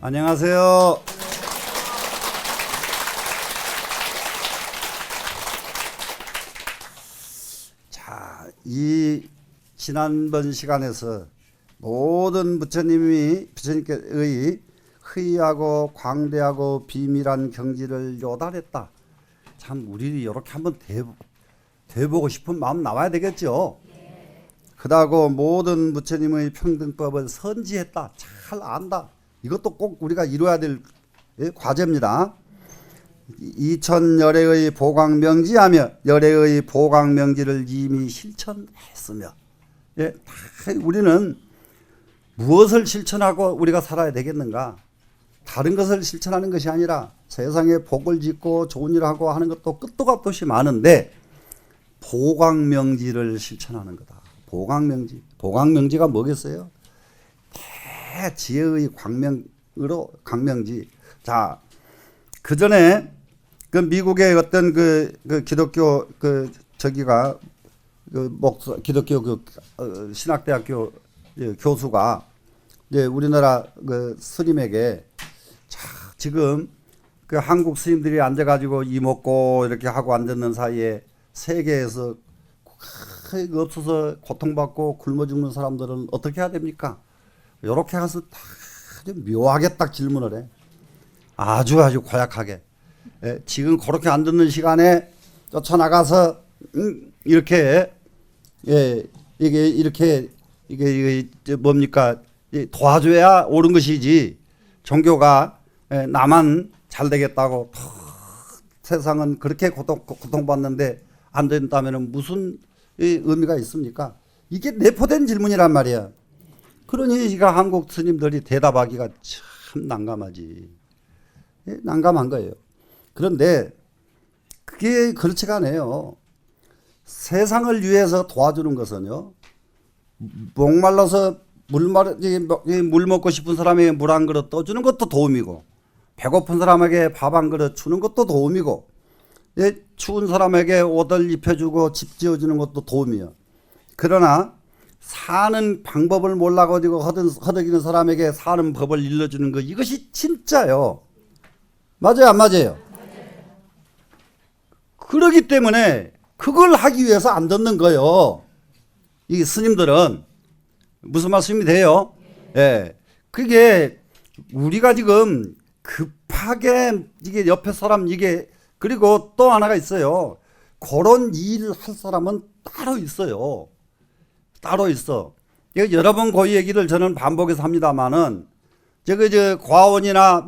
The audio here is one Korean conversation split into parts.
안녕하세요. 자, 이 지난번 시간에서 모든 부처님께의 희하고 광대하고 비밀한 경지를 요달했다. 참 우리 이렇게 한번 돼보고 싶은 마음 나와야 되겠죠. 그다고 모든 부처님의 평등법을 선지했다. 잘 안다. 이것도 꼭 우리가 이루어야 될 과제입니다. 이천열애의 보광명지하며 열애의 보광명지를 이미 실천했으며, 예, 우리는 무엇을 실천하고 우리가 살아야 되겠는가? 다른 것을 실천하는 것이 아니라 세상에 복을 짓고 좋은 일을 하고 하는 것도 끝도 없이 많은데 보광명지를 실천하는 거다. 보광명지. 보광명지가 뭐겠어요? 대지혜의 광명지. 자, 그 전에 그 미국의 어떤 그 기독교 저기가 기독교 신학대학교 교수가 이제 우리나라 그 스님에게 자, 지금 그 한국 스님들이 앉아가지고 이먹고 이렇게 하고 앉았는 사이에 세계에서 없어서 고통받고 굶어 죽는 사람들은 어떻게 해야 됩니까? 이렇게 가서 아주 묘하게 딱 질문을 해. 아주 고약하게. 예, 지금 그렇게 안 듣는 시간에 쫓아나가서 이렇게 이게 뭡니까? 도와줘야 옳은 것이지. 종교가 나만 잘 되겠다고 세상은 그렇게 고통받는데 안 된다면 무슨 의미가 있습니까? 이게 내포된 질문이란 말이야. 그러니 이가 한국 스님들이 대답하기가 참 난감하지. 예, 난감한 거예요. 그런데 그게 그렇지가 않아요. 세상을 위해서 도와주는 것은요, 목말라서 물 먹고 싶은 사람에게 물 한 그릇 떠주는 것도 도움이고, 배고픈 사람에게 밥 한 그릇 주는 것도 도움이고, 예, 추운 사람에게 옷을 입혀주고 집 지어주는 것도 도움이요. 그러나 사는 방법을 몰라가지고 허덕이는 사람에게 사는 법을 일러주는 것, 이것이 진짜요. 맞아요, 안 맞아요? 그러기 때문에 그걸 하기 위해서 안 듣는 거예요. 이 스님들은. 무슨 말씀이 돼요? 예. 그게 우리가 지금 급하게 이게 옆에 사람 그리고 또 하나가 있어요. 그런 일을 할 사람은 따로 있어요. 따로 있어. 여러 번 그 얘기를 저는 반복해서 합니다만은, 과원이나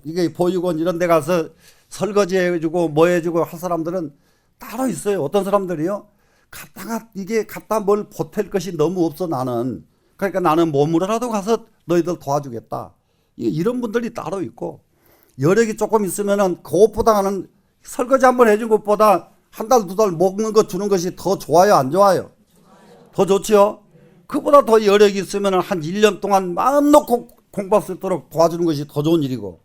이게 보육원 이런 데 가서 설거지 해주고 뭐 해주고 할 사람들은 따로 있어요. 어떤 사람들이요? 갖다 뭘 보탤 것이 너무 없어 나는. 그러니까 나는 몸으로라도 가서 너희들 도와주겠다. 이런 분들이 따로 있고, 여력이 조금 있으면은 그것보다는 설거지 한번 해준 것보다 한 달, 두 달 먹는 거 주는 것이 더 좋아요, 안 좋아요? 더 좋지요? 그보다 더 여력이 있으면 한 1년 동안 마음 놓고 공부할 수 있도록 도와주는 것이 더 좋은 일이고,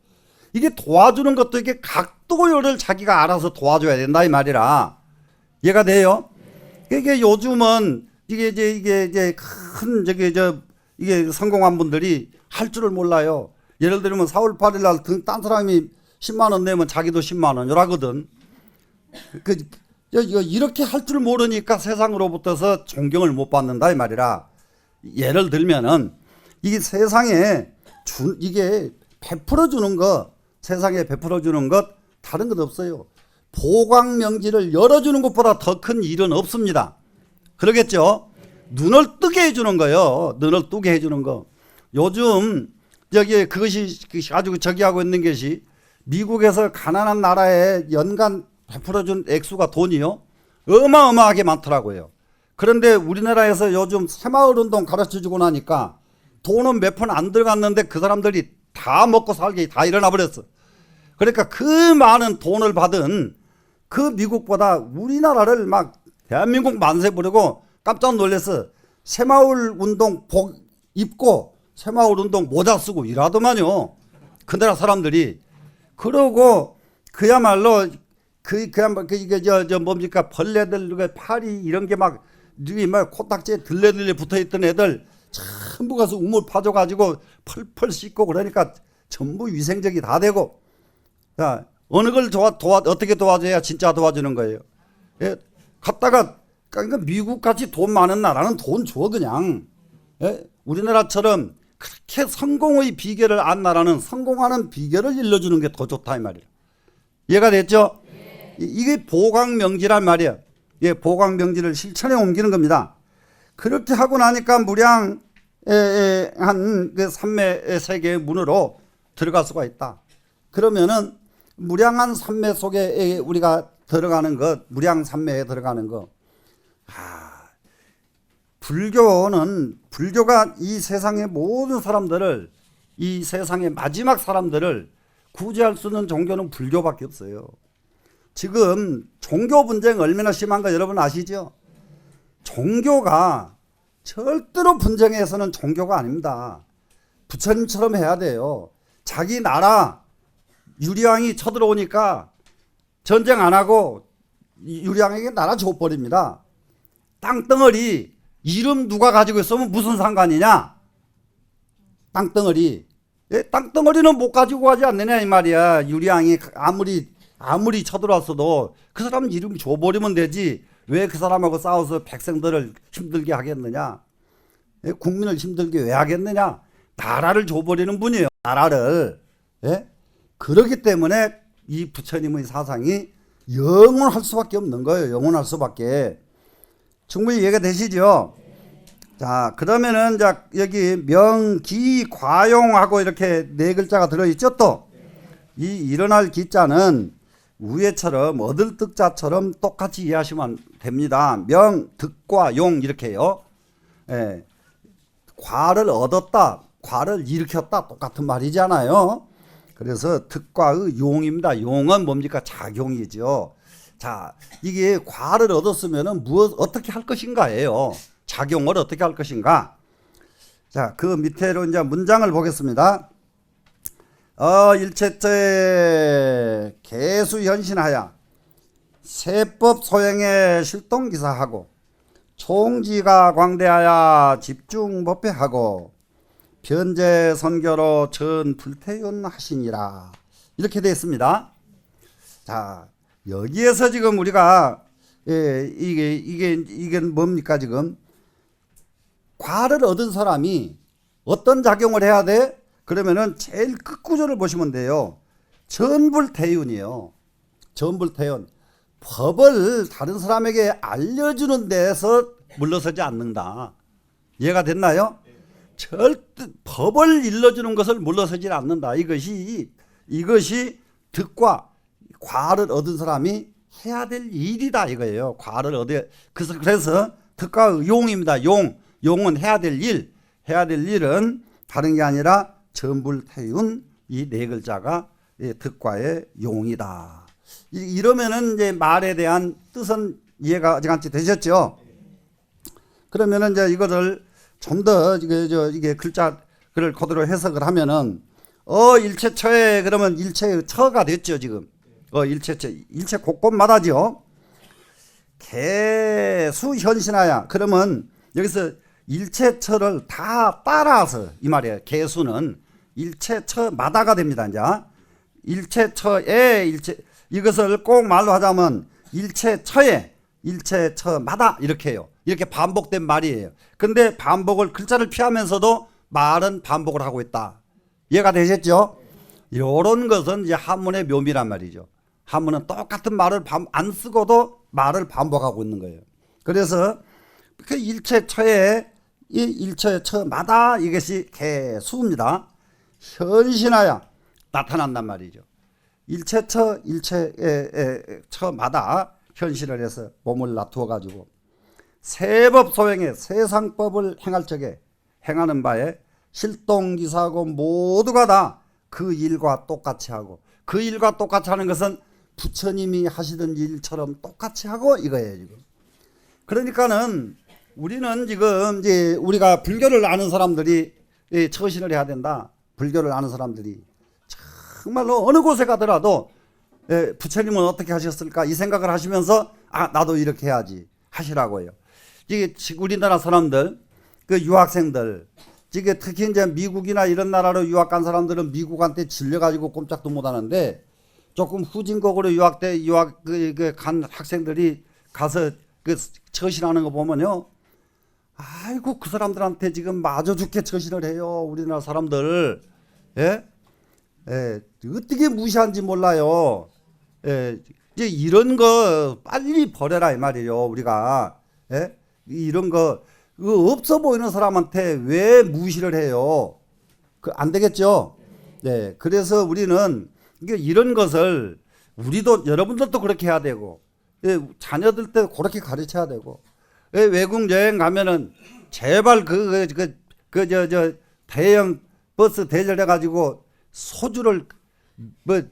이게 도와주는 것도 이게 각도를 자기가 알아서 도와줘야 된다 이 말이라. 이해가 돼요? 이게 요즘은 이게 큰 이게 성공한 분들이 할 줄을 몰라요. 예를 들면 4월 8일 날 딴 사람이 10만 원 내면 자기도 10만 원 이라거든. 이렇게 할 줄 모르니까 세상으로부터서 존경을 못 받는다 이 말이라. 예를 들면은 이게 세상에 이게 베풀어 주는 거, 세상에 베풀어 주는 것 다른 것 없어요. 보광명지를 열어주는 것보다 더 큰 일은 없습니다. 그러겠죠? 눈을 뜨게 해주는 거요. 눈을 뜨게 해주는 거. 요즘 그것이 아주 하고 있는 것이, 미국에서 가난한 나라에 연간 베풀어준 액수가 돈이요, 어마어마하게 많더라고요. 그런데 우리나라에서 요즘 새마을운동 가르쳐주고 나니까 돈은 몇 푼 안 들어갔는데 그 사람들이 다 먹고 살게 다 일어나 버렸어. 그러니까 그 많은 돈을 받은 그 미국보다 우리나라를 막 대한민국 만세 부르고 깜짝 놀랐어. 새마을운동 복 입고 새마을운동 모자 쓰고 일하더만요. 그 나라 사람들이. 그러고 그야말로 이게 뭡니까, 벌레들 파리 이런 게 막 코딱지에 들레들레 붙어 있던 애들 전부 가서 우물 파줘가지고 펄펄 씻고 그러니까 전부 위생적이 다 되고, 자, 어느 걸 어떻게 도와줘야 진짜 도와주는 거예요. 예? 갔다가, 그러니까 미국 같이 돈 많은 나라는 돈 줘, 그냥. 예? 우리나라처럼 그렇게 성공의 비결을 안 나라는 성공하는 비결을 일러주는 게 더 좋다, 이 말이에요. 이해가 됐죠? 이게 보강명지란 말이에요. 예, 보강명지를 실천에 옮기는 겁니다. 그렇게 하고 나니까 무량, 한그 삼매 세계의 문으로 들어갈 수가 있다. 그러면은 무량한 삼매 속에 우리가 들어가는 것, 무량 삼매에 들어가는 것. 불교가 이 세상의 모든 사람들을, 이 세상의 마지막 사람들을 구제할 수 있는 종교는 불교밖에 없어요. 지금 종교 분쟁 얼마나 심한 거 여러분 아시죠? 종교가 절대로 분쟁해서는 종교가 아닙니다. 부처님처럼 해야 돼요. 자기 나라 유리왕이 쳐들어오니까 전쟁 안 하고 유리왕에게 나라 줘버립니다. 땅덩어리 이름 누가 가지고 있으면 무슨 상관이냐? 땅덩어리. 땅덩어리는 못 가지고 가지 않느냐 이 말이야. 유리왕이 아무리 쳐들어왔어도 그 사람 이름 줘버리면 되지. 왜 그 사람하고 싸워서 백성들을 힘들게 하겠느냐? 국민을 힘들게 왜 하겠느냐? 나라를 줘버리는 분이에요. 나라를. 예? 그렇기 때문에 이 부처님의 사상이 영원할 수밖에 없는 거예요. 영원할 수밖에. 충분히 이해가 되시죠? 자, 그러면은 자 여기 명기 과용하고 이렇게 네 글자가 들어있죠. 또 이 일어날 기자는 위에처럼 얻을 득자처럼 똑같이 이해하시면 됩니다. 명, 득과 용 이렇게요. 예. 과를 얻었다, 과를 일으켰다 똑같은 말이잖아요. 그래서 득과의 용입니다. 용은 뭡니까? 작용이죠. 자, 이게 과를 얻었으면은 어떻게 할 것인가예요. 작용을 어떻게 할 것인가. 자, 그 밑에로 이제 문장을 보겠습니다. 일체처에 개수현신하여 세법 소행에 실동기사하고 총지가 광대하여 집중법회하고 변제 선교로 전 불태운 하시니라. 이렇게 되어 있습니다. 자, 여기에서 지금 우리가 이게 뭡니까 지금? 과를 얻은 사람이 어떤 작용을 해야 돼? 그러면은 제일 끝구조를 보시면 돼요. 전불태운이에요. 전불태운. 법을 다른 사람에게 알려주는 데서 물러서지 않는다. 이해가 됐나요? 절대 법을 일러주는 것을 물러서지 않는다. 이것이 득과 과를 얻은 사람이 해야 될 일이다 이거예요. 과를 그래서 득과 용입니다. 용은 해야 될 일. 해야 될 일은 다른 게 아니라 전불태운 이 네 글자가 득과의 용이다. 이러면은 이제 말에 대한 뜻은 이해가 같이 되셨죠? 그러면은 이제 이거를 좀 더 이게 글자 글을 그대로 해석을 하면은 일체처에 그러면 일체의 처가 됐죠 지금. 일체처 일체 곳곳마다죠. 개수현신하야. 그러면 여기서 일체처를 다 따라서 이 말이에요. 개수는 일체처마다가 됩니다. 이제 일체처에 이것을 꼭 말로 하자면 일체처마다 이렇게 해요. 이렇게 반복된 말이에요. 근데 반복을 글자를 피하면서도 말은 반복을 하고 있다. 이해가 되셨죠? 이런 것은 이제 한문의 묘미란 말이죠. 한문은 똑같은 말을 안 쓰고도 말을 반복하고 있는 거예요. 그래서 그 일체처에 이 일체처마다 이것이 개수입니다. 현신하여 나타난단 말이죠. 일체처마다 현신을 해서 몸을 놔두어 가지고 세법 소행에 세상법을 행할 적에 행하는 바에 실동기사하고 모두가 다 그 일과 똑같이 하고, 그 일과 똑같이 하는 것은 부처님이 하시던 일처럼 똑같이 하고 이거예요 지금. 그러니까는 우리는 지금 이제 우리가 불교를 아는 사람들이 처신을 해야 된다. 불교를 아는 사람들이 정말로 어느 곳에 가더라도 부처님은 어떻게 하셨을까 이 생각을 하시면서 나도 이렇게 해야지 하시라고 해요. 이게 우리나라 사람들, 그 유학생들 이게 특히 이제 미국이나 이런 나라로 유학 간 사람들은 미국한테 질려가지고 꼼짝도 못 하는데 조금 후진국으로 유학 간 학생들이 가서 그 처신하는 거 보면요. 아이고 그 사람들한테 지금 마저 죽게 처신을 해요. 우리나라 사람들. 예? 예, 어떻게 무시한지 몰라요. 예, 이제 이런 거 빨리 버려라 이 말이에요. 우리가 예? 이런 거 없어 보이는 사람한테 왜 무시를 해요? 안 되겠죠. 네, 그래서 우리는 이런 것을 우리도 여러분들도 그렇게 해야 되고 예, 자녀들 때 그렇게 가르쳐야 되고 예, 외국 여행 가면은 제발 저 대형 버스 대절해 가지고 소주를 뭐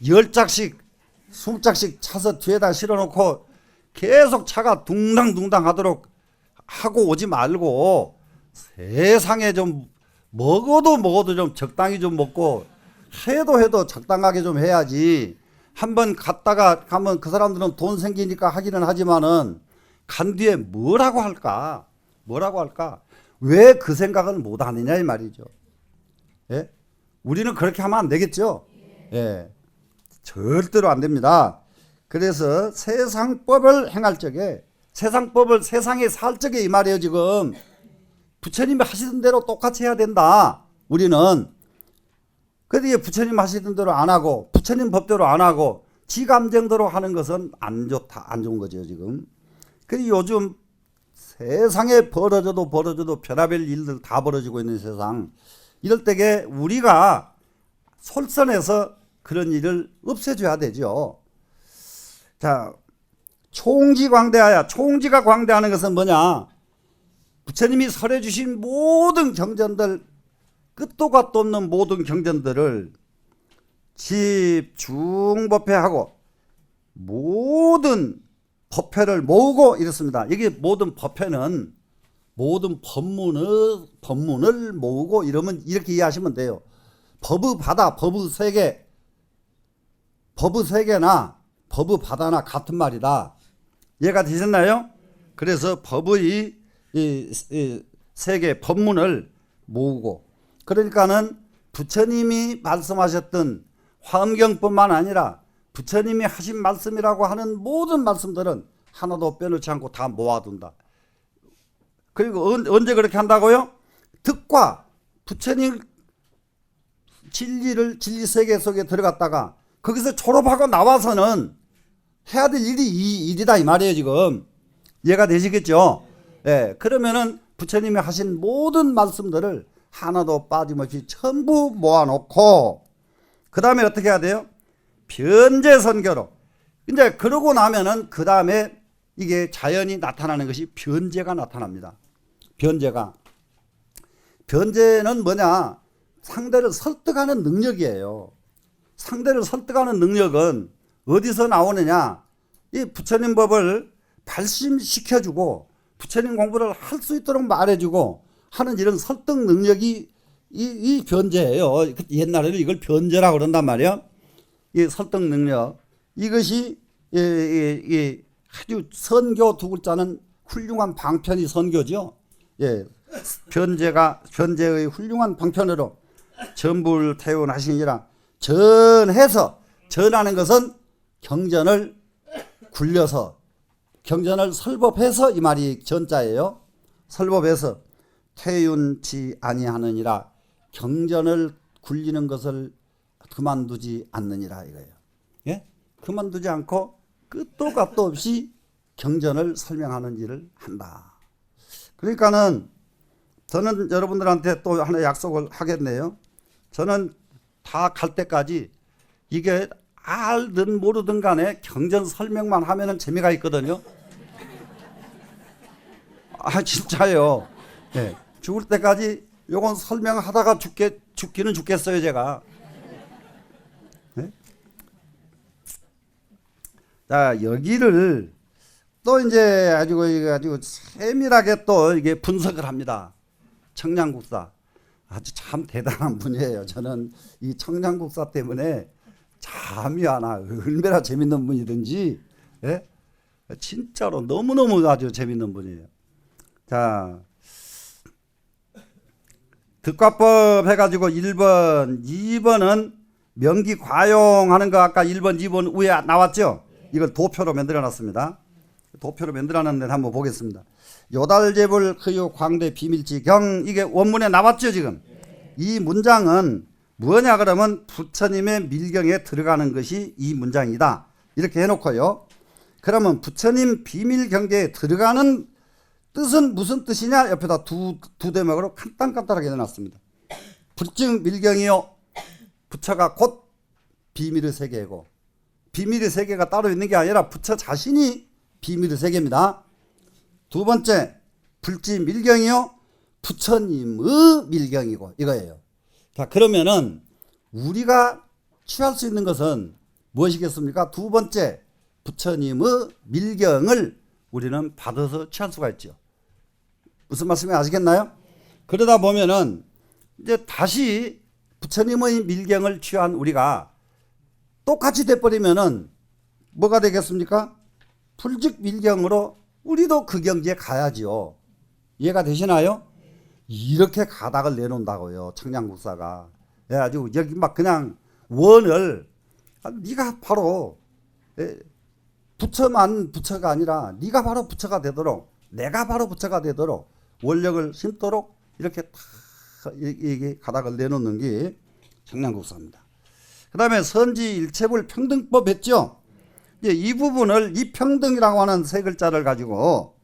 10짝씩 20짝씩 차서 뒤에다 실어놓고 계속 차가 둥당둥당 하도록 하고 오지 말고 세상에 좀 먹어도 좀 적당히 좀 먹고 해도 적당하게 좀 해야지. 한번 갔다가 가면 그 사람들은 돈 생기니까 하기는 하지만은 간 뒤에 뭐라고 할까? 왜 그 생각을 못 하느냐 이 말이죠. 예? 우리는 그렇게 하면 안 되겠죠. 예. 절대로 안 됩니다. 그래서 세상법을 행할 적에 세상에 살 적에 이 말이에요. 지금 부처님이 하시던 대로 똑같이 해야 된다. 우리는 그런데 부처님 하시던 대로 안 하고 부처님 법대로 안 하고 지 감정대로 하는 것은 안 좋은 거죠. 지금. 그리고 요즘 세상에 벌어져도 별의별 일들 다 벌어지고 있는 세상. 이럴 때에 우리가 솔선해서 그런 일을 없애줘야 되죠. 자, 총지광대하야. 총지가 광대하는 것은 뭐냐? 부처님이 설해 주신 모든 경전들, 끝도 갓도 없는 모든 경전들을 집중법회하고 모든 법회를 모으고 이렇습니다. 이게 모든 법회는 모든 법문을 모으고 이러면 이렇게 이해하시면 돼요. 법의 바다, 법의 세계나 법의 바다나 같은 말이다. 이해가 되셨나요? 그래서 법의 이 세계 법문을 모으고 그러니까는 부처님이 말씀하셨던 화엄경뿐만 아니라 부처님이 하신 말씀이라고 하는 모든 말씀들은 하나도 빼놓지 않고 다 모아둔다. 그리고 언제 그렇게 한다고요? 득과 부처님 진리 세계 속에 들어갔다가 거기서 졸업하고 나와서는 해야 될 일이 이 일이다 이 말이에요. 지금 이해가 되시겠죠? 예, 그러면은 부처님이 하신 모든 말씀들을 하나도 빠짐없이 전부 모아놓고 그 다음에 어떻게 해야 돼요? 변제 선교로. 이제 그러고 나면은 그 다음에 이게 자연이 나타나는 것이 변제가 나타납니다. 변제는 뭐냐? 상대를 설득하는 능력이에요. 상대를 설득하는 능력은 어디서 나오느냐? 이 부처님 법을 발심시켜주고 부처님 공부를 할 수 있도록 말해주고 하는 이런 설득 능력이 이 변제예요. 옛날에는 이걸 변제라고 그런단 말이에요. 이 설득 능력. 이것이 아주 선교 두 글자는 훌륭한 방편이 선교죠. 예. 변제의 훌륭한 방편으로 전불 태운하시니라. 전하는 것은 경전을 굴려서 경전을 설법해서 이 말이 전자예요. 설법해서 태운치 아니하느니라. 경전을 굴리는 것을 그만두지 않느니라 이거예요. 예? 그만두지 않고 끝도 값도 없이 경전을 설명하는 일을 한다. 그러니까는 저는 여러분들한테 또 하나 약속을 하겠네요. 저는 다 갈 때까지 이게 알든 모르든 간에 경전 설명만 하면은 재미가 있거든요. 아 진짜요. 네. 죽을 때까지 요건 설명하다가 죽기는 죽겠어요 제가. 네? 자 여기를 또 이제 아주 세밀하게 또 이게 분석을 합니다. 청량국사 아주 참 대단한 분이에요. 저는 이 청량국사 때문에 잠이 안 와. 얼마나 재밌는 분이든지 예? 진짜로 너무너무 아주 재밌는 분이에요. 자 득과법 해가지고 1번, 2번은 명기 과용하는 거 아까 1번, 2번 위에 나왔죠? 이걸 도표로 만들어 놨습니다. 도표로 만들어 놨는데 한번 보겠습니다. 요달제불 크유 광대 비밀지 경 이게 원문에 나왔죠 지금. 이 문장은 뭐냐 그러면 부처님의 밀경에 들어가는 것이 이 문장이다. 이렇게 해놓고요. 그러면 부처님 비밀 경계에 들어가는 뜻은 무슨 뜻이냐? 옆에다 두 대목으로 간단하게 해놨습니다. 불증 밀경이요. 부처가 곧 비밀의 세계이고 비밀의 세계가 따로 있는 게 아니라 부처 자신이 비밀의 세계입니다. 두 번째 불지 밀경이요. 부처님의 밀경이고 이거예요. 자 그러면은 우리가 취할 수 있는 것은 무엇이겠습니까? 두 번째 부처님의 밀경을 우리는 받아서 취할 수가 있죠. 무슨 말씀인지 아시겠나요? 그러다 보면은 이제 다시 부처님의 밀경을 취한 우리가 똑같이 돼버리면은 뭐가 되겠습니까? 불직 밀경으로 우리도 그 경지에 가야지요. 이해가 되시나요? 이렇게 가닥을 내놓는다고요. 청량국사가. 그래가지고 여기 막 그냥 원을 네가 바로 부처만 부처가 아니라 네가 바로 부처가 되도록 내가 바로 부처가 되도록 원력을 심도록 이렇게 다 이게 가닥을 내놓는 게 청량국사입니다. 그 다음에 선지일체불 평등법 했죠. 이 부분을 이 평등이라고 하는 세 글자를 가지고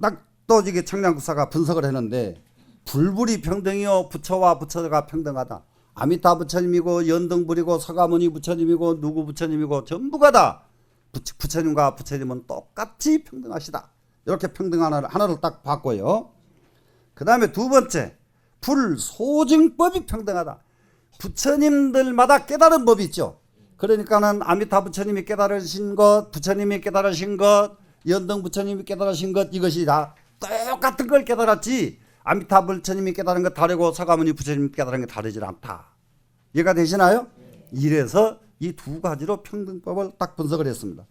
딱 또 이게 청량국사가 분석을 했는데 불불이 평등이요 부처와 부처가 평등하다. 아미타 부처님이고 연등불이고 서가모니 부처님이고 누구 부처님이고 전부가 다 부처님과 부처님은 똑같이 평등하시다. 이렇게 평등 하나를 딱 봤고요. 그 다음에 두 번째 불소증법이 평등하다. 부처님들마다 깨달은 법이 있죠. 그러니까는 아미타 부처님이 깨달으신 것, 부처님이 깨달으신 것, 연등 부처님이 깨달으신 것 이것이 다 똑같은 걸 깨달았지 아미타 부처님이 깨달은 것 다르고 서가모니 부처님이 깨달은 것 다르지 않다. 이해가 되시나요? 이래서 이 두 가지로 평등법을 딱 분석을 했습니다.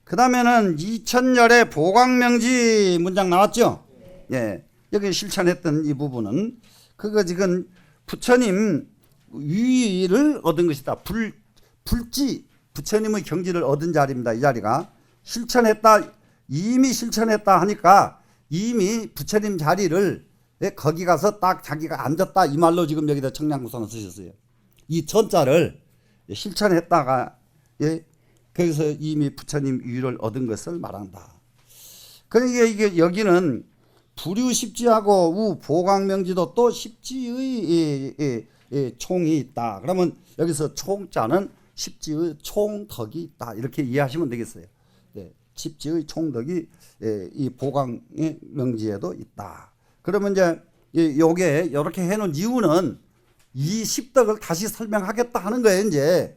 그 다음에는 2000열의 보광명지 문장 나왔죠? 예, 여기 실천했던 이 부분은 그거 지금 부처님 위를 얻은 것이다. 불지 부처님의 경지를 얻은 자리입니다. 이 자리가 실천했다. 이미 실천했다 하니까 이미 부처님 자리를 거기 가서 딱 자기가 앉았다 이 말로 지금 여기다 청량국사는 쓰셨어요. 이 전자를 실천했다가 거기서 이미 부처님 위를 얻은 것을 말한다. 그러니까 이게 여기는 불유십지하고 우 보광명지도 또 십지의 총이 있다. 그러면 여기서 총자는 십지의 총덕이 있다. 이렇게 이해하시면 되겠어요. 십지의 총덕이 이 보광의 명지에도 있다. 그러면 이제 요게 이렇게 해놓은 이유는 이 십덕을 다시 설명하겠다 하는 거예요. 이제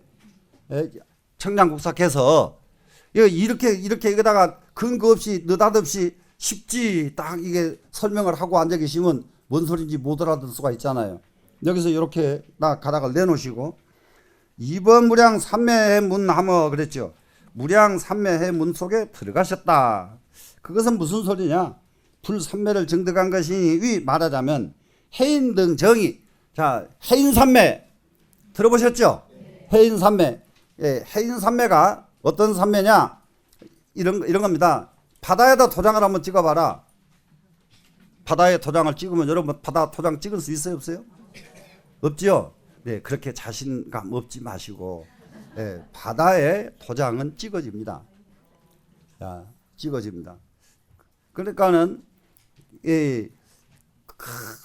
청량국사께서 이렇게 여기다가 근거 없이 느닷없이 십지 딱 이게 설명을 하고 앉아 계시면 뭔 소리인지 못 알아들 수가 있잖아요. 여기서 이렇게 딱 가닥을 내놓으시고 2번 무량 삼매의 문 하며 그랬죠. 무량 삼매의 문 속에 들어가셨다. 그것은 무슨 소리냐? 불삼매를 증득한 것이니 말하자면 해인 등 정의. 자, 해인 삼매 들어보셨죠? 해인 삼매. 예, 해인 삼매가 어떤 삼매냐? 이런 겁니다. 바다에다 도장을 한번 찍어봐라. 바다에 도장을 찍으면 여러분 바다 도장 찍을 수 있어요, 없어요? 없지요? 네, 그렇게 자신감 없지 마시고 바다에 도장은 찍어집니다. 자, 찍어집니다. 그러니까는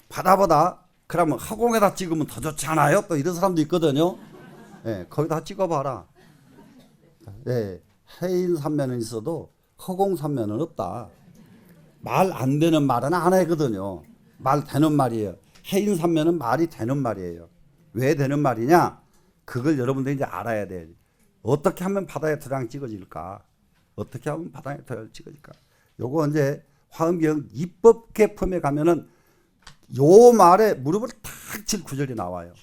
바다보다 그러면 허공에다 찍으면 더 좋잖아요. 또 이런 사람도 있거든요. 거기다 찍어봐라. 해인 삼매는 있어도 허공 삼매는 없다. 말 안 되는 말은 안 하거든요. 말 되는 말이에요. 해인 삼매는 말이 되는 말이에요. 왜 되는 말이냐? 그걸 여러분들이 이제 알아야 돼. 어떻게 하면 바다에 도장 찍어질까? 어떻게 하면 바다에 도장 찍어질까? 요거 이제 화엄경 입법 개품에 가면은 요 말에 무릎을 탁 칠 구절이 나와요.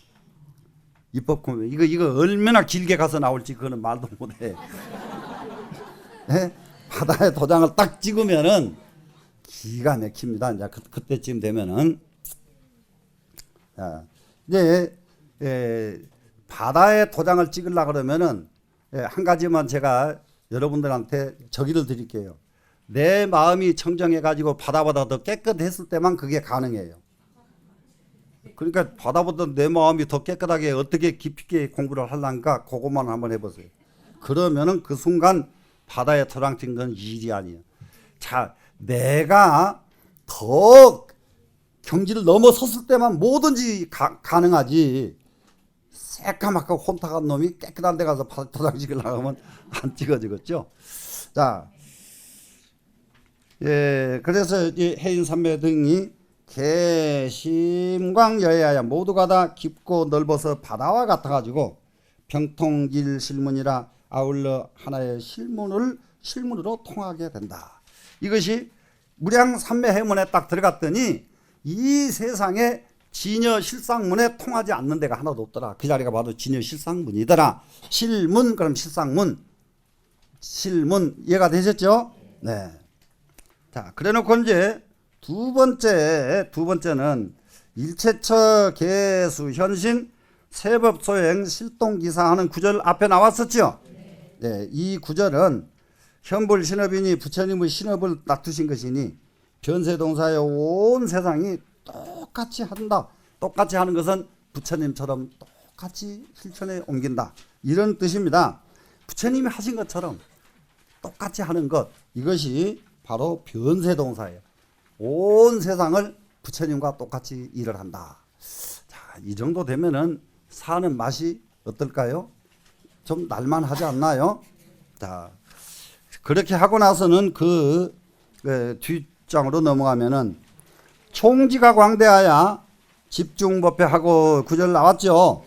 입법 개품 이거 얼마나 길게 가서 나올지 그거는 말도 못해. 바다에 도장을 딱 찍으면은 기가 막힙니다. 이제 그때쯤 되면은 이제 바다에 도장을 찍으려고 그러면은 한 가지만 제가 여러분들한테 저기를 드릴게요. 내 마음이 청정해가지고 바다보다 더 깨끗했을 때만 그게 가능해요. 그러니까 바다보다 내 마음이 더 깨끗하게 어떻게 깊이 있게 공부를 하려니까 그것만 한번 해보세요. 그러면은 그 순간 바다에 도장 찍은 건 일이 아니에요. 자, 내가 더 경지를 넘어섰을 때만 뭐든지 가능하지. 새까맣고 혼탁한 놈이 깨끗한 데 가서 도장 찍으려고 하면 안 찍어지겠죠. 자, 그래서 이 해인 산맥 등이 개심광여야야 모두가 다 깊고 넓어서 바다와 같아가지고 병통질 실문이라 아울러 하나의 실문으로 통하게 된다. 이것이 무량 삼매 해문에 딱 들어갔더니 이 세상에 진여 실상문에 통하지 않는 데가 하나도 없더라. 그 자리가 바로 진여 실상문이더라. 실문 그럼 실상문 실문 이해가 되셨죠? 네. 자, 그래놓고 이제 두 번째는 일체처 개수 현신 세법 소행 실동기사 하는 구절 앞에 나왔었죠. 네, 이 구절은 현불 신업이니 부처님의 신업을 놔두신 것이니 변세동사의 온 세상이 똑같이 한다. 똑같이 하는 것은 부처님처럼 똑같이 실천에 옮긴다. 이런 뜻입니다. 부처님이 하신 것처럼 똑같이 하는 것, 이것이 바로 변세동사예요. 온 세상을 부처님과 똑같이 일을 한다. 자, 이 정도 되면은 사는 맛이 어떨까요? 좀 날만하지 않나요? 자, 그렇게 하고 나서는 그 뒷장으로 넘어가면은 총지가 광대하야 집중법회하고 구절 나왔죠.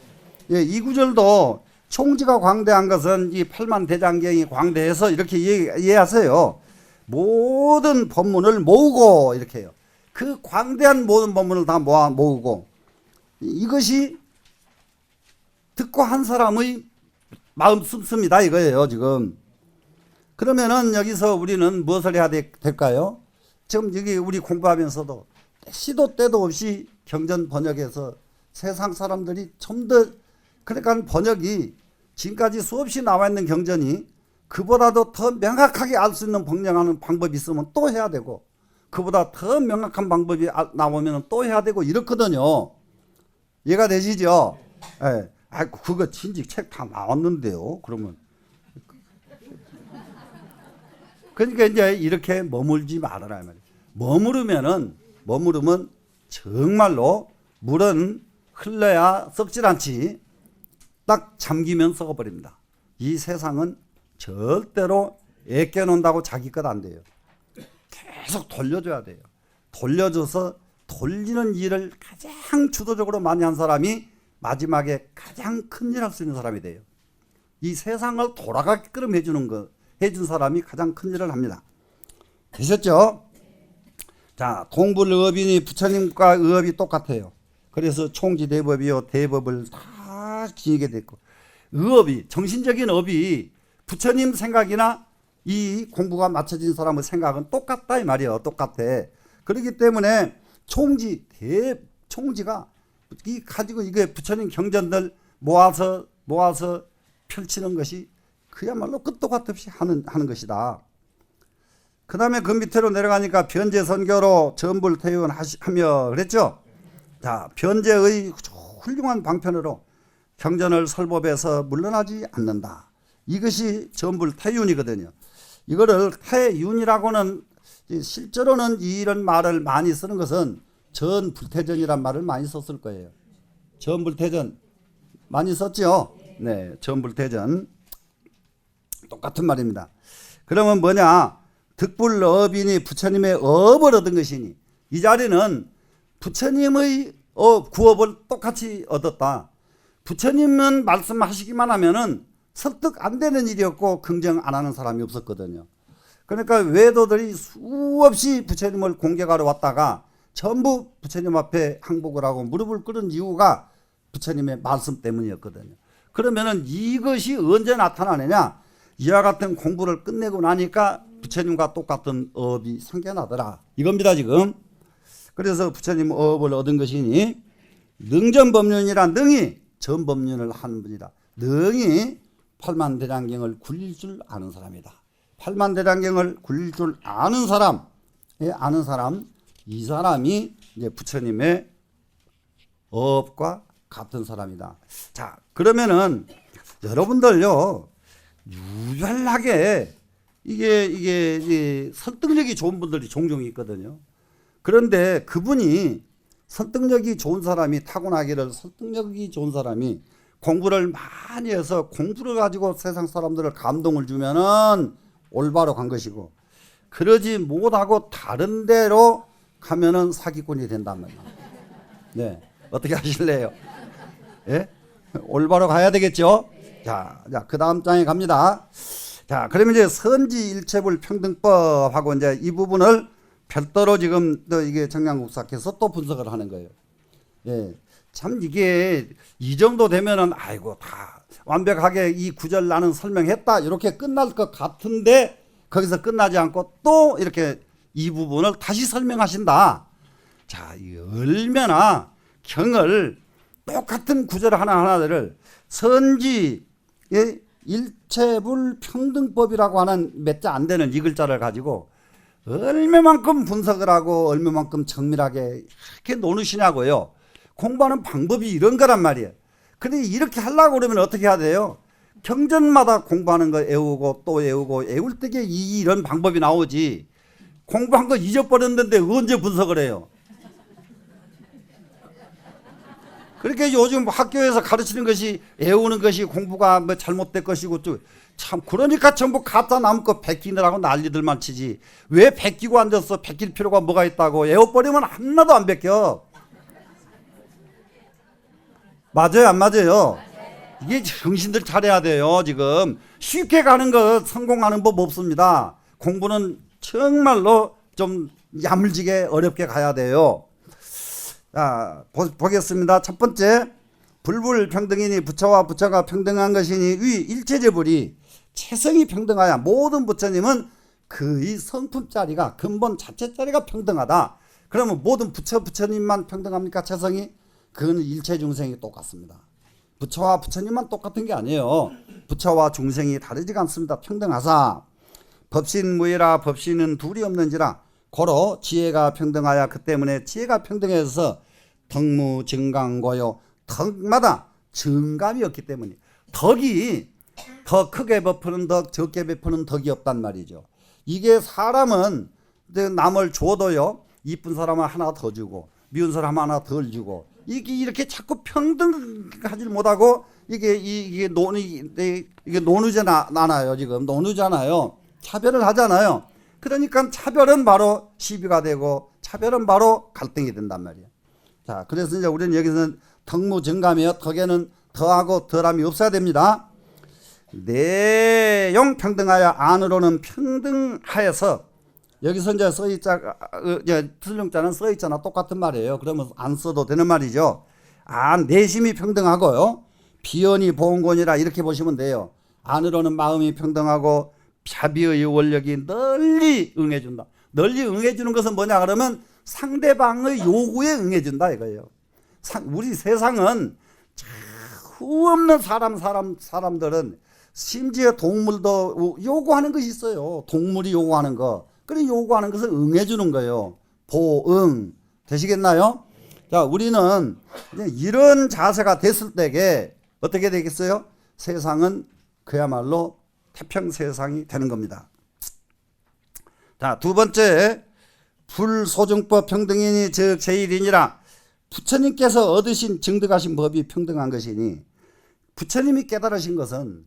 예, 이 구절도 총지가 광대한 것은 이 팔만대장경이 광대해서 이렇게 이해하세요. 모든 법문을 모으고 이렇게 해요. 그 광대한 모든 법문을 다 모으고 이것이 듣고 한 사람의 마음 씀씀이다 이거예요 지금. 그러면은 여기서 우리는 무엇을 해야 될까요? 지금 여기 우리 공부하면서도 시도 때도 없이 경전 번역해서 세상 사람들이 좀 더 그러니까 번역이 지금까지 수없이 나와 있는 경전이 그보다도 더 명확하게 알 수 있는 번역하는 방법이 있으면 또 해야 되고 그보다 더 명확한 방법이 나오면 또 해야 되고 이렇거든요. 이해가 되시죠? 예. 아이고 그거 진즉 책 다 나왔는데요. 그러면 그러니까 이제 이렇게 머물지 말아라 말이에요. 머무르면 정말로 물은 흘러야 썩질 않지 딱 잠기면 썩어버립니다. 이 세상은 절대로 애껴놓는다고 자기 것 안 돼요. 계속 돌려줘야 돼요. 돌려줘서 돌리는 일을 가장 주도적으로 많이 한 사람이 마지막에 가장 큰 일 할 수 있는 사람이 돼요. 이 세상을 돌아가게끔 해준 사람이 가장 큰 일을 합니다. 되셨죠? 자, 동불의업이니 부처님과 의업이 똑같아요. 그래서 총지대법이요 대법을 다 지니게 됐고 의업이 정신적인 업이 부처님 생각이나 이 공부가 맞춰진 사람의 생각은 똑같다 이 말이에요. 똑같아. 그렇기 때문에 총지가 이 가지고 이게 부처님 경전들 모아서 펼치는 것이 그야말로 끝도 갓 없이 하는 것이다. 그 다음에 그 밑으로 내려가니까 변제선교로 전불태운하며 그랬죠. 자, 변제의 훌륭한 방편으로 경전을 설법해서 물러나지 않는다. 이것이 전불태윤이거든요. 이거를 태윤이라고는 실제로는 이런 말을 많이 쓰는 것은 전불태전이란 말을 많이 썼을 거예요. 전불태전 많이 썼죠? 네, 전불태전 똑같은 말입니다. 그러면 뭐냐? 득불업이니 부처님의 업을 얻은 것이니 이 자리는 부처님의 구업을 똑같이 얻었다. 부처님은 말씀하시기만 하면은 설득 안 되는 일이었고 긍정 안 하는 사람이 없었거든요. 그러니까 외도들이 수없이 부처님을 공격하러 왔다가 전부 부처님 앞에 항복을 하고 무릎을 꿇은 이유가 부처님의 말씀 때문이었거든요. 그러면은 이것이 언제 나타나느냐? 이와 같은 공부를 끝내고 나니까 부처님과 똑같은 업이 생겨나더라. 이겁니다 지금. 그래서 부처님 업을 얻은 것이니 능전법륜이라 능히 전법륜을 하는 분이다. 능히 팔만대장경을 굴릴 줄 아는 사람이다. 팔만대장경을 굴릴 줄 아는 사람, 아는 사람, 이 사람이 이제 부처님의 업과 같은 사람이다. 자, 그러면은 여러분들요, 유별나게 이게 설득력이 좋은 분들이 종종 있거든요. 그런데 그분이 설득력이 좋은 사람이 타고나기를 설득력이 좋은 사람이 공부를 많이 해서 공부를 가지고 세상 사람들을 감동을 주면은 올바로 간 것이고, 그러지 못하고 다른 데로 가면은 사기꾼이 된단 말이에요. 네, 어떻게 하실래요? 예? 올바로 가야 되겠죠? 자, 그 다음 장에 갑니다. 자, 그러면 이제 선지일체불 평등법하고 이제 이 부분을 별도로 지금 또 이게 정량국사께서 또 분석을 하는 거예요. 예. 참 이게 이 정도 되면은 아이고 다 완벽하게 이 구절 나는 설명했다 이렇게 끝날 것 같은데 거기서 끝나지 않고 또 이렇게 이 부분을 다시 설명하신다. 자, 이 얼마나 경을 똑같은 구절 하나하나를 선지 일체불 평등법이라고 하는 몇 자 안 되는 이 글자를 가지고 얼마만큼 분석을 하고 얼마만큼 정밀하게 이렇게 노느시냐고요. 공부하는 방법이 이런 거란 말이에요. 근데 이렇게 하려고 그러면 어떻게 해야 돼요? 경전마다 공부하는 거 외우고 또 외우고 외울 때게 이런 방법이 나오지. 공부한 거 잊어버렸는데 언제 분석을 해요? 그렇게 요즘 학교에서 가르치는 것이 외우는 것이 공부가 뭐 잘못된 것이고 참 그러니까 전부 갖다 남고 베끼느라고 난리들만 치지. 왜 베끼고 앉아서 베낄 필요가 뭐가 있다고. 외워버리면 하나도 안 베껴. 맞아요, 안 맞아요? 이게 정신들 차려야 돼요. 지금 쉽게 가는 거 성공하는 법 없습니다. 공부는 정말로 좀 야물지게 어렵게 가야 돼요. 자, 보겠습니다. 첫 번째, 불불평등이니 부처와 부처가 평등한 것이니 위 일체제불이 체성이 평등하야 모든 부처님은 그의 성품자리가 근본 자체자리가 평등하다. 그러면 모든 부처님만 평등합니까? 체성이? 그건 일체 중생이 똑같습니다. 부처와 부처님만 똑같은 게 아니에요. 부처와 중생이 다르지가 않습니다. 평등하사 법신무이라 법신은 둘이 없는지라 고로 지혜가 평등하여 그 때문에 지혜가 평등해서 덕무 증강고요. 덕마다 증감이 없기 때문에 덕이 더 크게 베푸는 덕 적게 베푸는 덕이 없단 말이죠. 이게 사람은 남을 줘도요 이쁜 사람은 하나 더 주고 미운 사람 하나 덜 주고 이게 이렇게 자꾸 평등하지 못하고 이게 노누잖아요. 지금 노누잖아요. 차별을 하잖아요. 그러니까 차별은 바로 시비가 되고 차별은 바로 갈등이 된단 말이에요. 자, 그래서 이제 우리는 여기서는 덕무 증감이에요. 덕에는 더하고 덜함이 없어야 됩니다. 내용 평등하여 안으로는 평등하여서 여기서 이제 써있자, 틀림자는 써있잖아. 똑같은 말이에요. 그러면 안 써도 되는 말이죠. 내심이 평등하고요. 비언이 보은곤이라 이렇게 보시면 돼요. 안으로는 마음이 평등하고 자비의 원력이 널리 응해준다. 널리 응해주는 것은 뭐냐 그러면 상대방의 요구에 응해준다 이거예요. 우리 세상은 후 없는 사람들은 심지어 동물도 요구하는 것이 있어요. 동물이 요구하는 거. 그래 요구하는 것을 응해주는 거예요. 보응 되시겠나요? 자, 우리는 이런 자세가 됐을 때에 어떻게 되겠어요? 세상은 그야말로 태평 세상이 되는 겁니다. 자, 두 번째, 불소증법 평등이니 즉 제1이니라 부처님께서 얻으신 증득하신 법이 평등한 것이니 부처님이 깨달으신 것은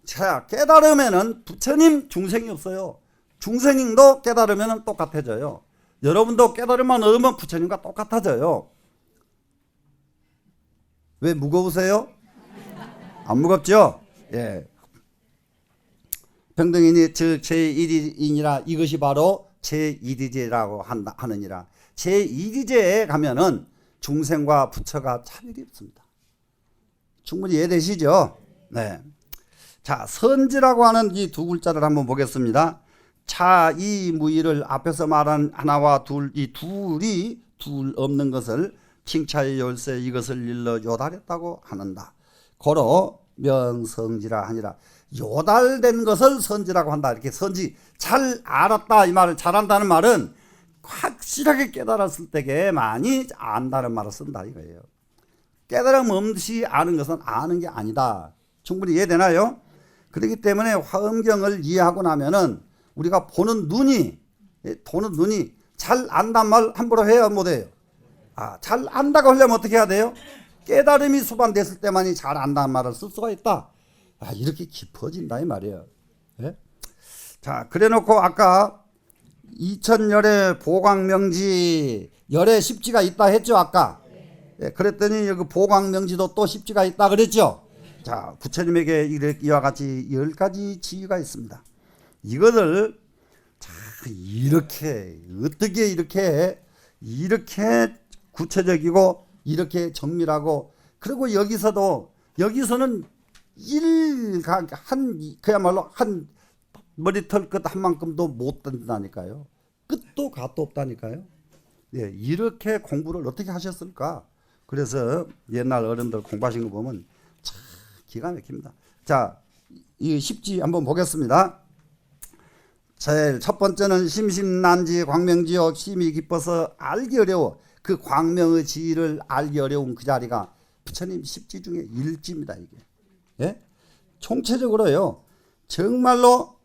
자, 깨달으면은 부처님 중생이 없어요. 중생도 깨달으면 똑같아져요. 여러분도 깨달을만 얻으면 부처님과 똑같아져요. 왜 무거우세요? 안 무겁죠? 예. 평등이니 즉 제1이니라 이것이 바로 제1이제라고 하느니라. 제1이제에 가면은 중생과 부처가 차별이 없습니다. 충분히 이해되시죠? 네. 자, 선지라고 하는 이 두 글자를 한번 보겠습니다. 차, 이, 무이를 앞에서 말한 하나와 둘, 이 둘이 둘 없는 것을 칭차의 열쇠 이것을 일러 요달했다고 하는다. 고로 명성지라 하니라. 요달된 것을 선지라고 한다. 이렇게 선지 잘 알았다 이 말을 잘한다는 말은 확실하게 깨달았을 때에 많이 안다는 말을 쓴다 이거예요. 깨달음 없이 아는 것은 아는 게 아니다. 충분히 이해되나요? 그렇기 때문에 화엄경을 이해하고 나면은 우리가 보는 눈이 잘 안단 말 함부로 해야 못해요. 잘 안다고 하려면 어떻게 해야 돼요? 깨달음이 수반됐을 때만이 잘 안다는 말을 쓸 수가 있다. 이렇게 깊어진다 이 말이에요. 예? 자, 그래놓고 아까 2000열의 보광명지 열의 십지가 있다 했죠 아까. 예, 그랬더니 여기 보광명지도 또 십지가 있다 그랬죠. 자, 부처님에게 이와 같이 10가지 지위가 있습니다. 이것을 이렇게 어떻게 이렇게 구체적이고 이렇게 정밀하고, 그리고 여기서는 그야말로 한 머리털 끝 한 만큼도 못 든다니까요. 끝도 갓도 없다니까요. 예, 이렇게 공부를 어떻게 하셨을까? 그래서 옛날 어른들 공부하신 거 보면 참 기가 막힙니다. 자, 이 십지 한번 보겠습니다. 제일 첫 번째는 심심난지 광명지요. 심히 깊어서 알기 어려워. 그 광명의 지위를 알기 어려운 그 자리가 부처님 십지 중에 일지입니다. 이게. 예? 총체적으로요. 정말로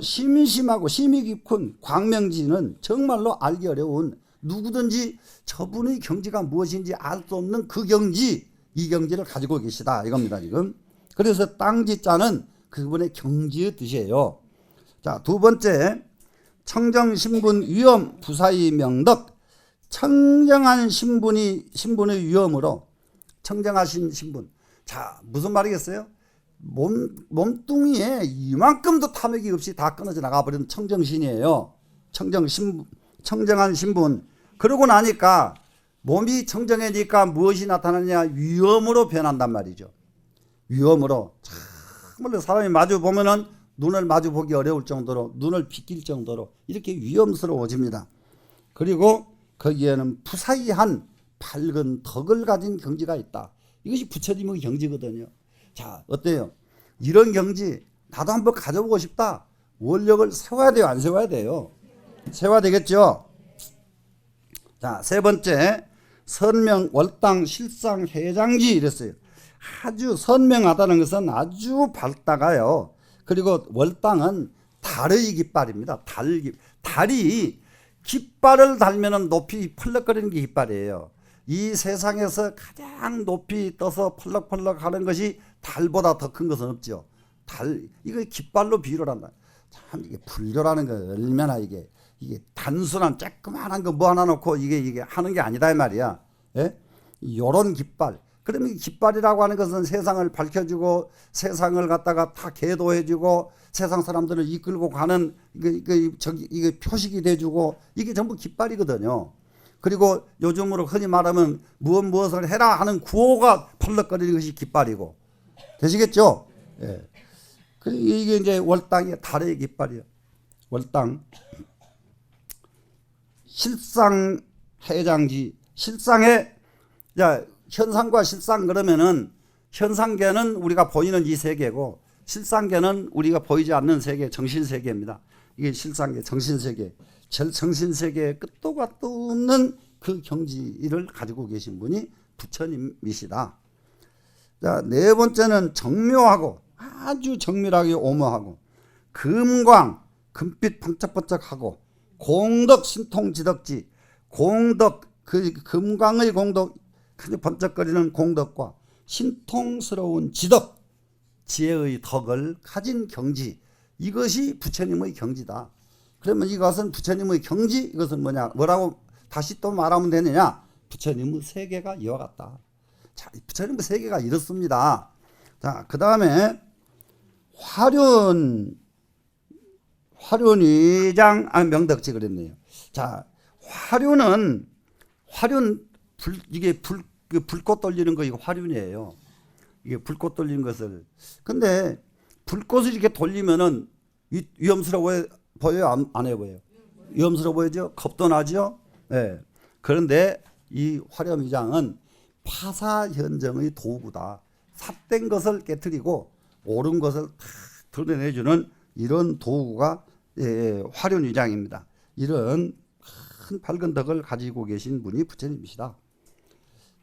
심심하고 심히 깊은 광명지는 정말로 알기 어려운, 누구든지 저분의 경지가 무엇인지 알 수 없는 그 경지, 이 경지를 가지고 계시다 이겁니다 지금. 그래서 땅지자는 그분의 경지의 뜻이에요. 자, 두 번째, 청정신분 위엄 부사의 명덕. 청정한 신분의 위엄으로 청정하신 신분. 자, 무슨 말이겠어요? 몸뚱이에 이만큼도 탐욕이 없이 다 끊어져 나가버리는 청정신이에요. 청정한 신분. 그러고 나니까 몸이 청정해지니까 무엇이 나타나냐? 위엄으로 변한단 말이죠. 위엄으로. 정말로 사람이 마주 보면은 눈을 마주 보기 어려울 정도로, 눈을 비낄 정도로 이렇게 위엄스러워집니다. 그리고 거기에는 푸사이한 밝은 덕을 가진 경지가 있다. 이것이 부처님의 경지거든요. 자, 어때요? 이런 경지 나도 한번 가져보고 싶다. 원력을 세워야 돼요, 안 세워야 돼요? 세워야 되겠죠. 자, 세 번째, 선명 월당 실상 해장지 이랬어요. 아주 선명하다는 것은 아주 밝다가요. 그리고 월당은 달의 깃발입니다. 달이 깃발을 달면은 높이 펄럭거리는 게 깃발이에요. 이 세상에서 가장 높이 떠서 펄럭펄럭 하는 것이 달보다 더 큰 것은 없죠. 이거 깃발로 비유를 한다. 참, 이게 불교라는 거 얼마나 이게 단순한 쬐끄만한 거 뭐 하나 놓고 이게 하는 게 아니다 이 말이야. 예? 요런 깃발. 그러면 깃발이라고 하는 것은 세상을 밝혀주고 세상을 갖다가 다 계도해주고 세상 사람들을 이끌고 가는 이게 표식이 돼주고 이게 전부 깃발이거든요. 그리고 요즘으로 흔히 말하면 무엇을 해라 하는 구호가 펄럭거리는 것이 깃발이고. 되시겠죠? 예. 이게 이제 월당의 달의 깃발이에요. 월당. 실상 해장지. 실상에, 자, 현상과 실상 그러면은 현상계는 우리가 보이는 이 세계고 실상계는 우리가 보이지 않는 세계, 정신세계입니다. 이게 실상계, 정신세계. 정신세계의 끝도 갓도 없는 그 경지를 가지고 계신 분이 부처님이시다. 자, 네 번째는 정묘하고 아주 정밀하게 오묘하고 금광, 금빛 번쩍번쩍하고 공덕 신통지덕지. 공덕, 그 금광의 공덕, 번쩍거리는 공덕과 신통스러운 지덕, 지혜의 덕을 가진 경지, 이것이 부처님의 경지다. 그러면 이것은 부처님의 경지, 이것은 뭐라고 다시 또 말하면 되느냐? 부처님의 세계가 이와 같다. 자, 부처님의 세계가 이렇습니다. 자, 그 다음에 화륜위장 명덕지 그랬네요. 자, 이게 불꽃 돌리는 거, 이거 화륜이에요. 이게 불꽃 돌리는 것을. 근데 불꽃을 이렇게 돌리면은 위험스러워 보여요? 안 해 보여요? 위험스러워 보이죠? 겁도 나죠? 예. 그런데 이 화렴위장은 파사현정의 도구다. 삿된 것을 깨뜨리고 옳은 것을 탁 드러내주는 이런 도구가 화렴위장입니다. 이런 큰 밝은 덕을 가지고 계신 분이 부처님이시다.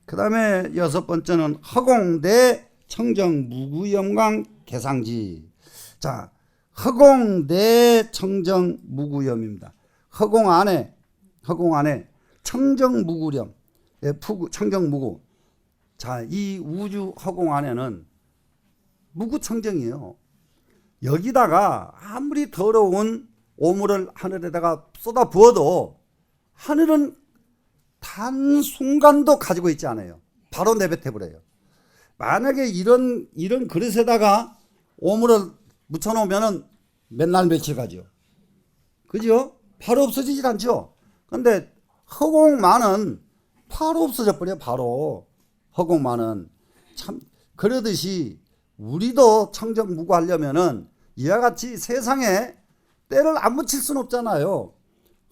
그 다음에 여섯 번째는 허공대 청정무구염광 개상지. 자, 허공대 청정무구염입니다. 허공 안에 청정무구렴, 청정무구. 자, 이 우주 허공 안에는 무구청정이에요. 여기다가 아무리 더러운 오물을 하늘에다가 쏟아 부어도 하늘은 단 순간도 가지고 있지 않아요. 바로 내뱉어 버려요. 만약에 이런 그릇에다가 오물을 묻혀놓으면은 맨날 며칠 가죠. 그죠? 바로 없어지질 않죠. 근데 허공만은 바로 없어져 버려요. 바로 허공만은. 참 그러듯이 우리도 청정무구하려면은 이와 같이 세상에 때를 안 묻힐 수는 없잖아요.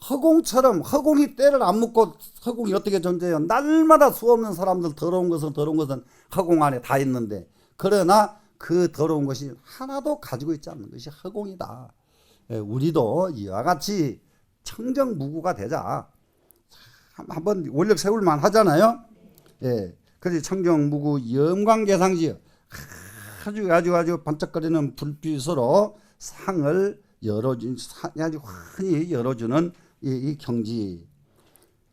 허공처럼 허공이 때를 안 묻고 허공이 어떻게 존재해요? 날마다 수없는 사람들 더러운 것은 허공 안에 다 있는데, 그러나 그 더러운 것이 하나도 가지고 있지 않는 것이 허공이다. 우리도 이와 같이 청정무구가 되자. 한번 원력 세울만 하잖아요. 그래서 청정무구 염광개상지, 아주 반짝거리는 불빛으로 상을 열어준, 아주 환히 열어주는 이 경지.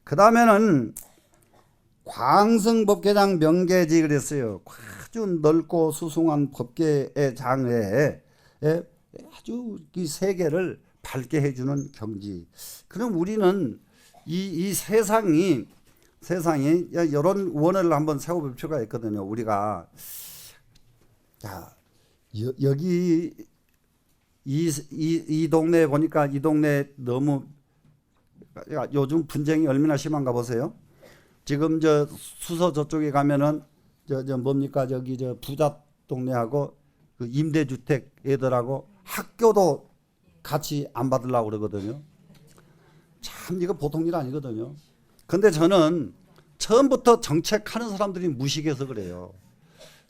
그 다음에는 광성법계장 명계지 그랬어요. 아주 넓고 수숭한 법계의 장에 아주 이 세계를 밝게 해주는 경지. 그럼 우리는 이 세상이 이런 원을 한번 세워볼 필요가 있거든요. 우리가 자, 여기 이 동네에 보니까 이 동네 너무 요즘 분쟁이 얼마나 심한가 보세요. 지금 저 수서 저쪽에 가면은 저 뭡니까 저기 저 부자 동네하고 그 임대주택 애들하고 학교도 같이 안 받으려고 그러거든요. 참 이거 보통 일 아니거든요. 근데 저는 처음부터 정책하는 사람들이 무식해서 그래요.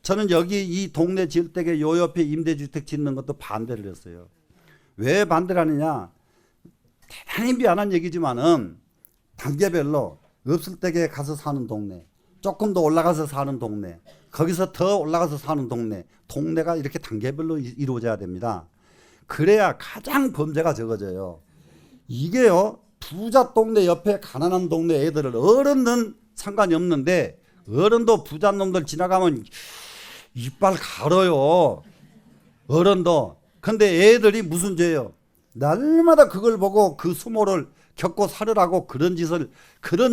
저는 여기 이 동네 지을 때에 요 옆에 임대주택 짓는 것도 반대를 했어요. 왜 반대를 하느냐? 대단히 미안한 얘기지만은 단계별로 없을 때에 가서 사는 동네, 조금 더 올라가서 사는 동네, 거기서 더 올라가서 사는 동네가 이렇게 단계별로 이루어져야 됩니다. 그래야 가장 범죄가 적어져요. 이게요, 부자 동네 옆에 가난한 동네 애들을, 어른은 상관이 없는데 어른도 부자 놈들 지나가면 이빨 갈아요. 어른도. 근데 애들이 무슨 죄예요? 날마다 그걸 보고 그 수모를 겪고 살으라고 그런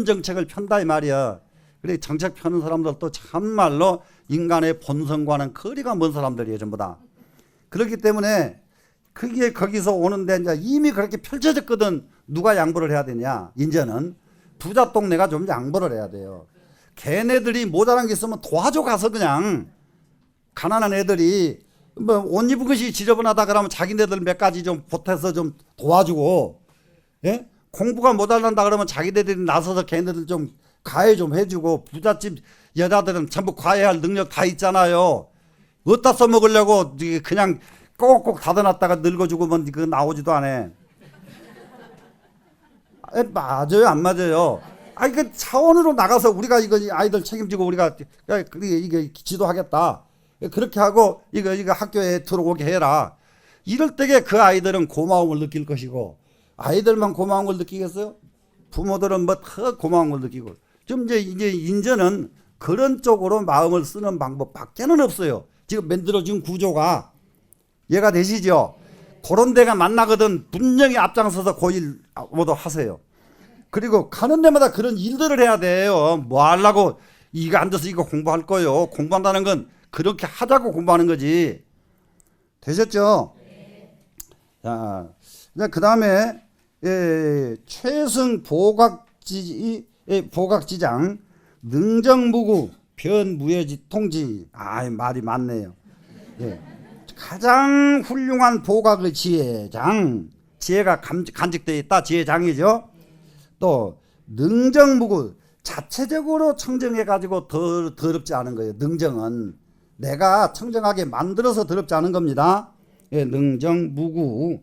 정책을 편다 이 말이야. 그래 정책 펴는 사람들도 참말로 인간의 본성과는 거리가 먼 사람들이에요, 전부 다. 그렇기 때문에 그게 거기서 오는데 이제 이미 그렇게 펼쳐졌거든. 누가 양보를 해야 되냐? 이제는 부자 동네가 좀 양보를 해야 돼요. 걔네들이 모자란 게 있으면 도와줘 가서 그냥. 가난한 애들이 뭐 옷 입은 것이 지저분하다 그러면 자기네들 몇 가지 좀 보태서 좀 도와주고, 예? 공부가 모자란다 그러면 자기네들이 나서서 걔네들 좀 가해 좀 해주고. 부잣집 여자들은 전부 과외할 능력 다 있잖아요. 어디다 써먹으려고 그냥 꼭꼭 닫아놨다가 늙어 죽으면 그거 나오지도 않아. 맞아요, 안 맞아요? 아니 그 차원으로 나가서 우리가 이거 아이들 책임지고 우리가 이게 지도하겠다. 그렇게 하고 이거 학교에 들어오게 해라. 이럴 때에 그 아이들은 고마움을 느낄 것이고, 아이들만 고마운 걸 느끼겠어요? 부모들은 뭐 더 고마운 걸 느끼고. 좀 이제 인제는 그런 쪽으로 마음을 쓰는 방법밖에는 없어요. 지금 만들어진 구조가 이해가 되시죠? 그런 데가 만나거든 분명히 앞장서서 고일 모두 하세요. 그리고 가는 데마다 그런 일들을 해야 돼요. 뭐 하려고 이거 앉아서 이거 공부할 거요. 공부한다는 건 그렇게 하자고 공부하는 거지. 되셨죠? 자, 그 다음에 최승 보각지장 능정무구 변무예지 통지. 말이 많네요. 예. 가장 훌륭한 보각의 지혜장, 지혜가 간직되어 있다. 지혜장이죠. 또 능정무구, 자체적으로 청정해가지고 더럽지 않은 거예요. 능정은 내가 청정하게 만들어서 더럽지 않은 겁니다. 예, 능정 무구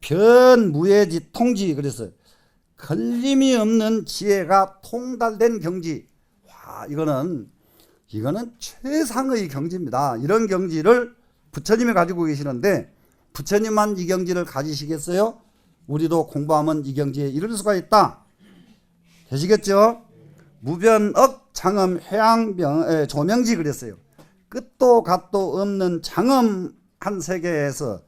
변무예지 통지. 그래서 걸림이 없는 지혜가 통달된 경지. 와, 이거는 최상의 경지입니다. 이런 경지를 부처님이 가지고 계시는데 부처님만 이 경지를 가지시겠어요? 우리도 공부하면 이 경지에 이를 수가 있다. 되시겠죠? 무변억 장엄 해양병 조명지 그랬어요. 끝도 갓도 없는 장엄한 세계에서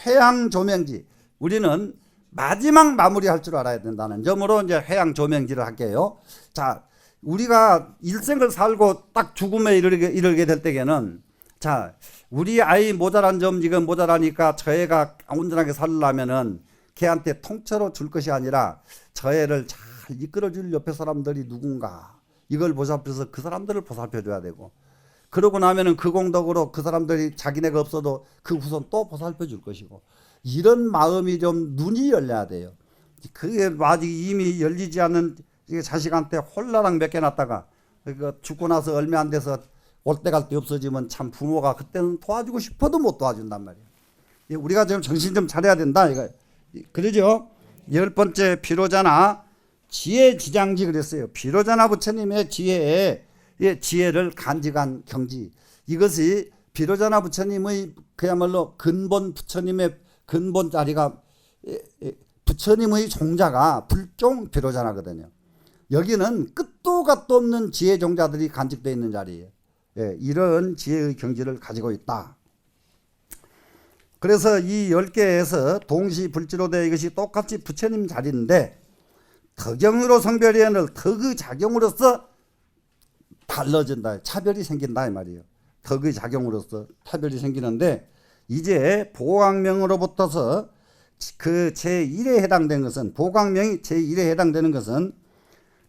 해양 조명지. 우리는 마지막 마무리할 줄 알아야 된다는 점으로 이제 해양 조명지를 할게요. 자, 우리가 일생을 살고 딱 죽음에 이르게 될 때에는 자, 우리 아이 모자란 점 지금 모자라니까 저 애가 온전하게 살려면은 걔한테 통째로 줄 것이 아니라 저 애를 잘 이끌어줄 옆에 사람들이 누군가 이걸 보살펴서 그 사람들을 보살펴줘야 되고 그러고 나면은 그 공덕으로 그 사람들이 자기네가 없어도 그 후손 또 보살펴 줄 것이고 이런 마음이 좀 눈이 열려야 돼요. 그게 아직 이미 열리지 않는 자식한테 홀라당 몇 개 놨다가 죽고 나서 얼마 안 돼서 올 때 갈 때 없어지면 참 부모가 그때는 도와주고 싶어도 못 도와준단 말이에요. 우리가 좀 정신 좀 차려야 된다. 이거 그러죠? 10번째 비로자나 지혜지장지 그랬어요. 비로자나 부처님의 지혜를 간직한 경지. 이것이 비로자나 부처님의 그야말로 근본 부처님의 근본 자리가 부처님의 종자가 불종 비로자나거든요. 여기는 끝도 갓도 없는 지혜 종자들이 간직되어 있는 자리예요. 예, 이런 지혜의 경지를 가지고 있다. 그래서 이 10개에서 동시불지로되 이것이 똑같이 부처님 자리인데 덕경으로 성별이에는 덕의 작용으로서 달라진다. 차별이 생긴다 이 말이에요. 덕의 작용으로서 차별이 생기는데 이제 보광명으로부터서 그 제1에 해당된 것은 보광명이 제1에 해당되는 것은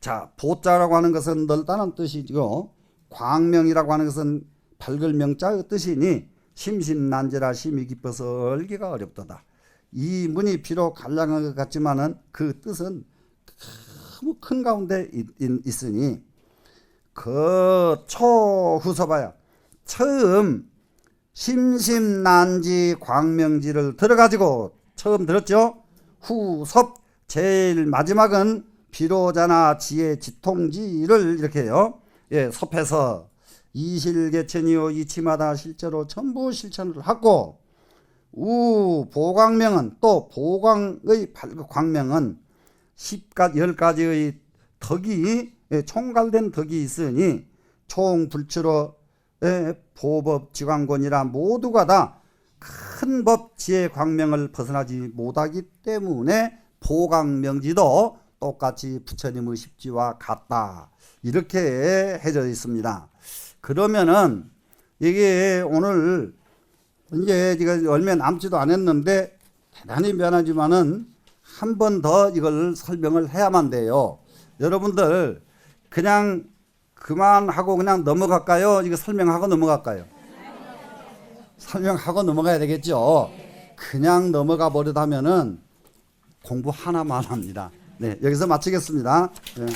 자 보자라고 하는 것은 넓다는 뜻이고 광명이라고 하는 것은 밝을 명자의 뜻이니 심신난제라 심이 깊어서 얼기가 어렵도다. 이 문이 비록 간략한 것 같지만은 그 뜻은 너무 큰 가운데 있으니 그 초후서봐야 처음 심심난지 광명지를 들어가지고 처음 들었죠. 후섭 제일 마지막은 비로자나 지혜 지통지를 이렇게 해요. 예, 섭해서 이실개천이요 이치마다 실제로 전부 실천을 하고 우 보광명은 또 보광의 광명은 10가지의 덕이 총괄된 덕이 있으니 총불추로 보법 지광권이라 모두가 다 큰 법 지혜 광명을 벗어나지 못하기 때문에 보광명지도 똑같이 부처님의 십지와 같다. 이렇게 해져 있습니다. 그러면은 이게 오늘 이제 얼마 남지도 않았는데 대단히 미안하지만은 한 번 더 이걸 설명을 해야만 돼요. 여러분들 그냥 그만하고 그냥 넘어갈까요? 이거 설명하고 넘어갈까요? 설명하고 넘어가야 되겠죠. 그냥 넘어가 버리다면은 공부 하나만 합니다. 네, 여기서 마치겠습니다. 네.